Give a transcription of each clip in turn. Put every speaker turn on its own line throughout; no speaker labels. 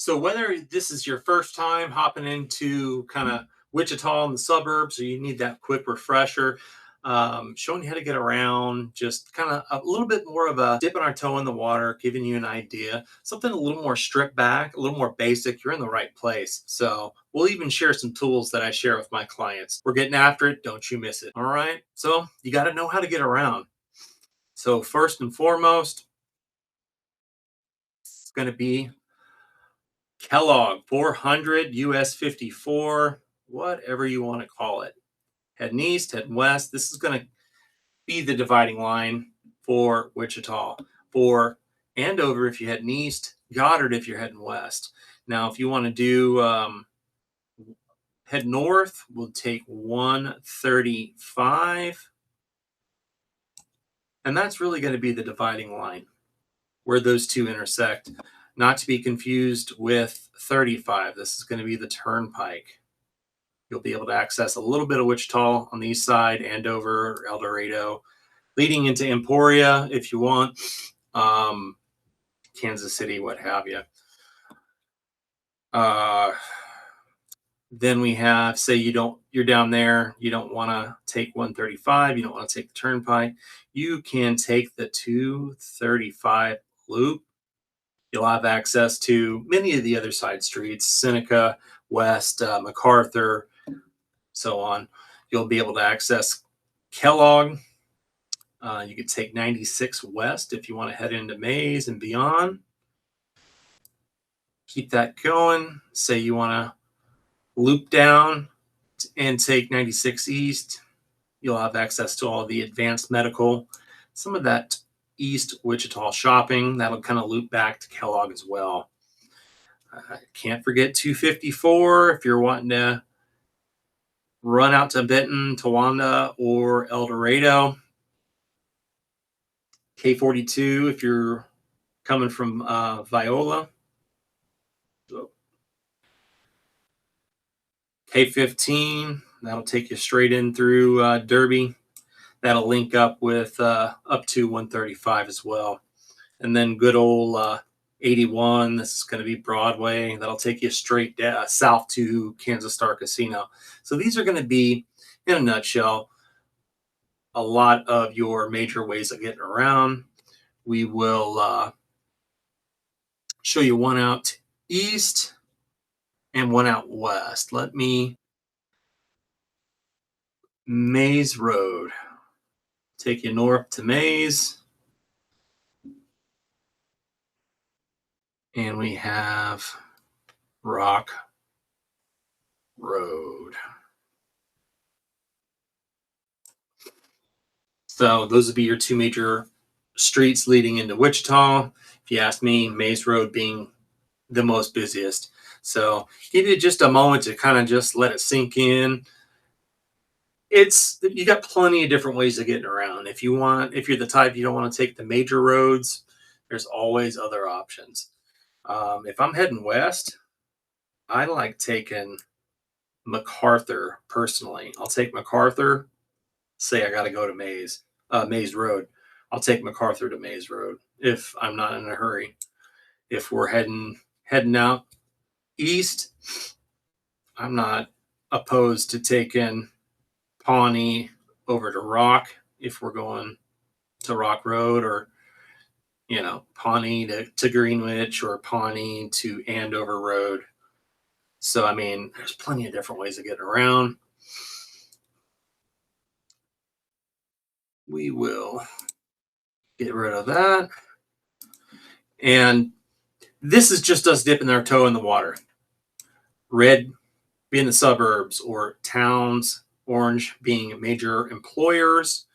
So whether this is your first time hopping into kind of Wichita and the suburbs, or you need that quick refresher, showing you how to get around, just kind of a little bit more of a dipping our toe in the water, giving you an idea, something a little more stripped back, a little more basic, you're in the right place. So we'll even share some tools that I share with my clients. We're getting after it. Don't you miss it. All right. So you got to know how to get around. So first and foremost, it's going to be Kellogg 400 US 54, whatever you want to call it. Heading east, heading west. This is going to be the dividing line for Wichita. For Andover, if you're heading east, Goddard, if you're heading west. Now, if you want to do head north, we'll take 135. And that's really going to be the dividing line where those two intersect. Not to be confused with 35. This is going to be the turnpike. You'll be able to access a little bit of Wichita on the east side, Andover, El Dorado, leading into Emporia if you want, Kansas City, what have you. Then we have, say you're down there, you don't want to take 135, you don't want to take the turnpike, you can take the 235 loop. You'll have access to many of the other side streets, Seneca, West, MacArthur, so on. You'll be able to access Kellogg. You could take 96 West if you want to head into Mays and beyond. Keep that going. Say you want to loop down and take 96 East. You'll have access to all the advanced medical, some of that East Wichita shopping. That'll kind of loop back to Kellogg as well. Can't forget 254 if you're wanting to run out to Benton, Towanda, or El Dorado. K42 if you're coming from Viola. K15, that'll take you straight in through Derby. That'll link up with up to 135 as well. And then good old 81, this is going to be Broadway. That'll take you straight south to Kansas Star Casino. So these are going to be, in a nutshell, a lot of your major ways of getting around. We will show you one out east and one out west. Mays Road. Take you north to Mays. And we have Rock Road. So those would be your two major streets leading into Wichita. If you ask me, Mays Road being the most busiest. So give you just a moment to kind of just let it sink in. You got plenty of different ways of getting around. If you're the type you don't want to take the major roads, there's always other options. If I'm heading west, I like taking MacArthur personally. I'll take MacArthur. Say I got to go to Mays Road. I'll take MacArthur to Mays Road if I'm not in a hurry. If we're heading out east, I'm not opposed to taking Pawnee over to Rock if we're going to Rock Road, or Pawnee to Greenwich, or Pawnee to Andover Road. So I mean, there's plenty of different ways of getting around. We will get rid of that. And this is just us dipping our toe in the water. Red being the suburbs or towns, orange being major employers,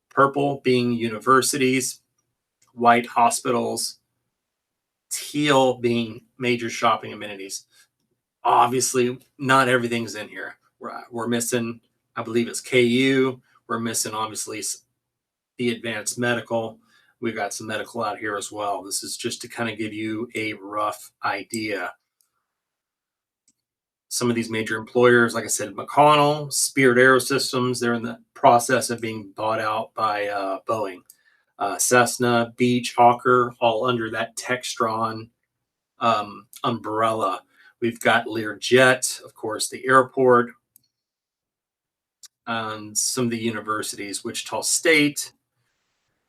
purple being universities, white hospitals, teal being major shopping amenities. Obviously, not everything's in here. We're missing, I believe it's KU. We're missing, obviously, the advanced medical. We've got some medical out here as well. This is just to kind of give you a rough idea. Some of these major employers, like I said, McConnell, Spirit Aerosystems, they're in the process of being bought out by Boeing. Cessna, Beach, Hawker, all under that Textron Umbrella. We've got Learjet, of course, the airport, and some of the universities, Wichita State,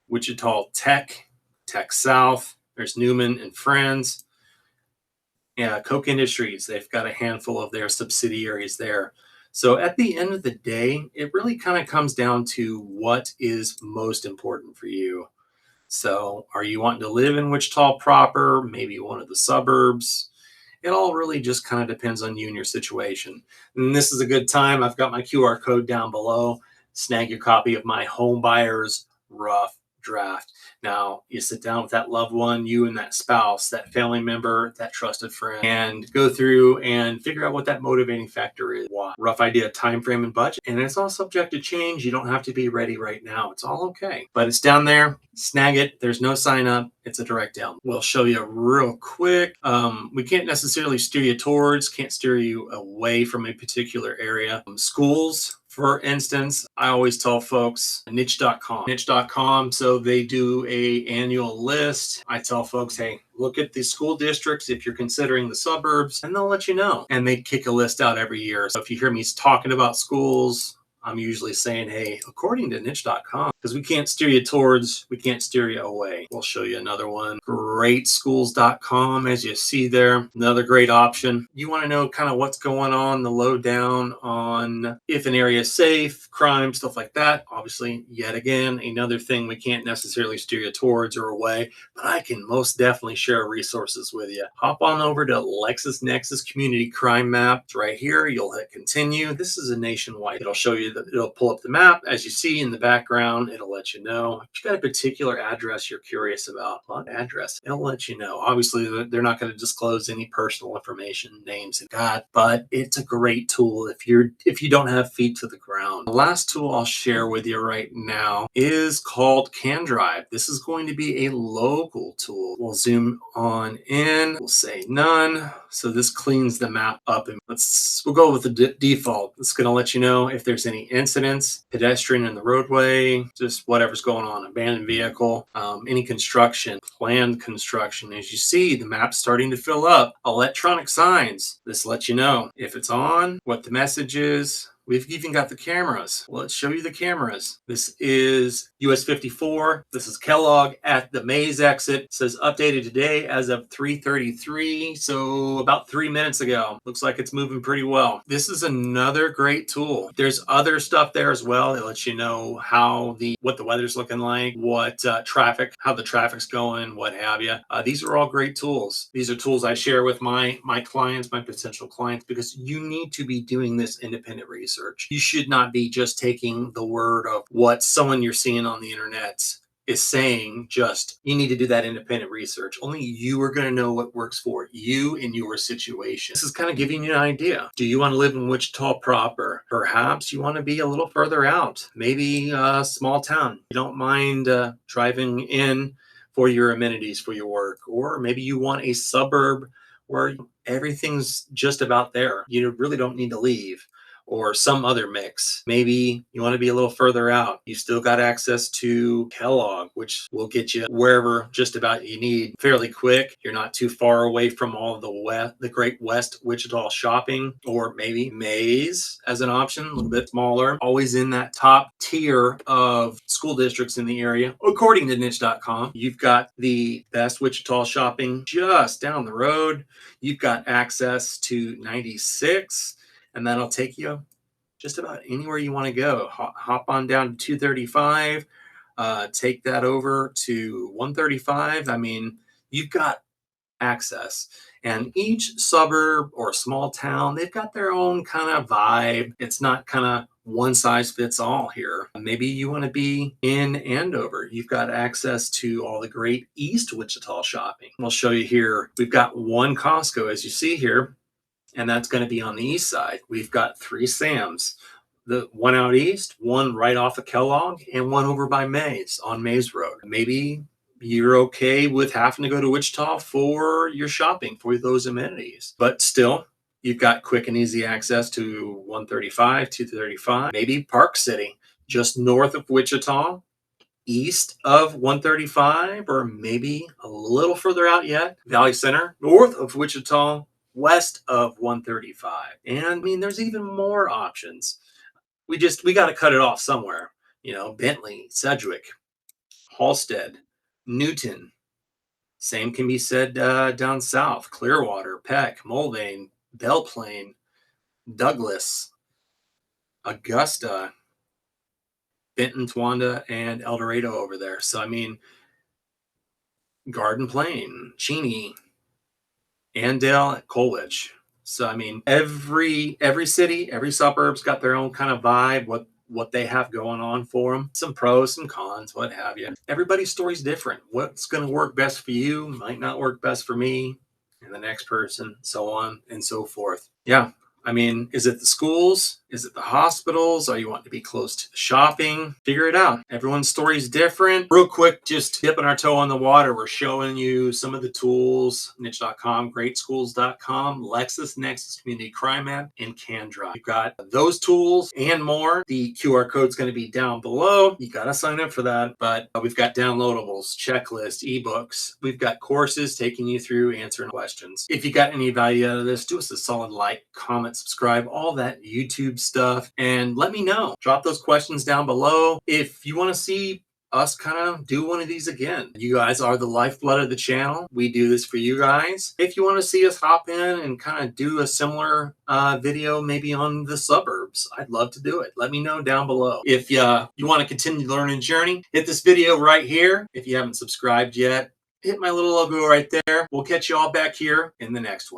Wichita Tech, Tech South. There's Newman and Friends. Yeah, Koch Industries, they've got a handful of their subsidiaries there. So at the end of the day, it really kind of comes down to what is most important for you. So are you wanting to live in Wichita proper, maybe one of the suburbs? It all really just kind of depends on you and your situation. And this is a good time. I've got my QR code down below. Snag your copy of my Home Buyer's Rough Draft. Now, you sit down with that loved one, you and that spouse, that family member, that trusted friend, and go through and figure out what that motivating factor is. Why? Rough idea, time frame, and budget. And it's all subject to change. You don't have to be ready right now. It's all okay. But it's down there. Snag it. There's no sign up. It's a direct down. We'll show you real quick. We can't necessarily steer you towards, can't steer you away from a particular area. Schools, for instance, I always tell folks niche.com. So they do a annual list. I tell folks, hey, look at the school districts if you're considering the suburbs, and they'll let you know. And they kick a list out every year. So if you hear me talking about schools, I'm usually saying, hey, according to niche.com, because we can't steer you towards, we can't steer you away. We'll show you another one. Greatschools.com, as you see there, another great option. You want to know kind of what's going on, the lowdown on if an area is safe, crime, stuff like that. Obviously, yet again, another thing we can't necessarily steer you towards or away, but I can most definitely share resources with you. Hop on over to LexisNexis Community Crime Map. It's right here. You'll hit continue. This is a nationwide. It'll show you that it'll pull up the map. As you see in the background, it'll let you know. If you got a particular address you're curious about, what address? It'll let you know. Obviously, they're not going to disclose any personal information, names, and God, but it's a great tool if you don't have feet to the ground. The last tool I'll share with you right now is called KanDrive. This is going to be a local tool. We'll zoom on in. We'll say none. So this cleans the map up, and we'll go with the default. It's going to let you know if there's any incidents, pedestrian in the roadway, just whatever's going on, abandoned vehicle, any construction, planned construction. As you see, the map's starting to fill up. Electronic signs. This lets you know if it's on, what the message is. We've even got the cameras. Let's show you the cameras. This is US 54. This is Kellogg at the Maze exit. It says updated today as of 3:33. So about 3 minutes ago. Looks like it's moving pretty well. This is another great tool. There's other stuff there as well. It lets you know what the weather's looking like, what traffic, how the traffic's going, what have you. These are all great tools. These are tools I share with my clients, my potential clients, because you need to be doing this independent research. You should not be just taking the word of what someone you're seeing on the internet is saying. Just, you need to do that independent research. Only you are going to know what works for you in your situation. This is kind of giving you an idea. Do you want to live in Wichita proper? Perhaps you want to be a little further out, maybe a small town. You don't mind driving in for your amenities for your work, or maybe you want a suburb where everything's just about there. You really don't need to leave, or some other mix. Maybe you want to be a little further out. You still got access to Kellogg, which will get you wherever just about you need fairly quick. You're not too far away from all of the great West Wichita shopping, or maybe Maze as an option, a little bit smaller. Always in that top tier of school districts in the area, according to niche.com. You've got the best Wichita shopping just down the road. You've got access to 96. And that'll take you just about anywhere you want to go. Hop on down to 235, take that over to 135. I mean, you've got access. And each suburb or small town, they've got their own kind of vibe. It's not kind of one size fits all here. Maybe you want to be in Andover. You've got access to all the great East Wichita shopping. We'll show you here. We've got one Costco, as you see here, and that's going to be on the east side. We've got 3 Sam's, the one out east, one right off of Kellogg, and one over by Maze on Maze Road. Maybe you're okay with having to go to Wichita for your shopping, for those amenities, but still, you've got quick and easy access to 135, 235, maybe Park City, just north of Wichita. east of 135, or maybe a little further out yet, Valley Center, north of Wichita, west of 135. And I mean, there's even more options. We got to cut it off somewhere. Bentley, Sedgwick, Halstead, Newton. Same can be said down south: Clearwater, Peck, Mulvane, Belle Plaine, Douglas, Augusta, Benton, Towanda, and El Dorado over there. So I mean, Garden Plain, Cheney, Andale, Colwich. So I mean, every city, every suburb's got their own kind of vibe, what they have going on for them. Some pros, some cons, what have you. Everybody's story's different. What's going to work best for you might not work best for me and the next person, so on and so forth. Yeah. I mean, is it the schools? Is it the hospitals? Are you wanting to be close to the shopping? Figure it out. Everyone's story is different. Real quick, just dipping our toe on the water. We're showing you some of the tools: niche.com, greatschools.com, LexisNexis Community Crime App, and KanDrive. You've got those tools and more. The QR code is going to be down below. You got to sign up for that. But we've got downloadables, checklists, ebooks. We've got courses taking you through answering questions. If you got any value out of this, do us a solid like, comment, subscribe, all that YouTube stuff, and let me know. Drop those questions down below if you want to see us kind of do one of these again. You guys are the lifeblood of the channel. We do this for you guys. If you want to see us hop in and kind of do a similar video, maybe on the suburbs, I'd love to do it. Let me know down below. If you want to continue the learning journey, hit this video right here. If you haven't subscribed yet, hit my little logo right there. We'll catch you all back here in the next one.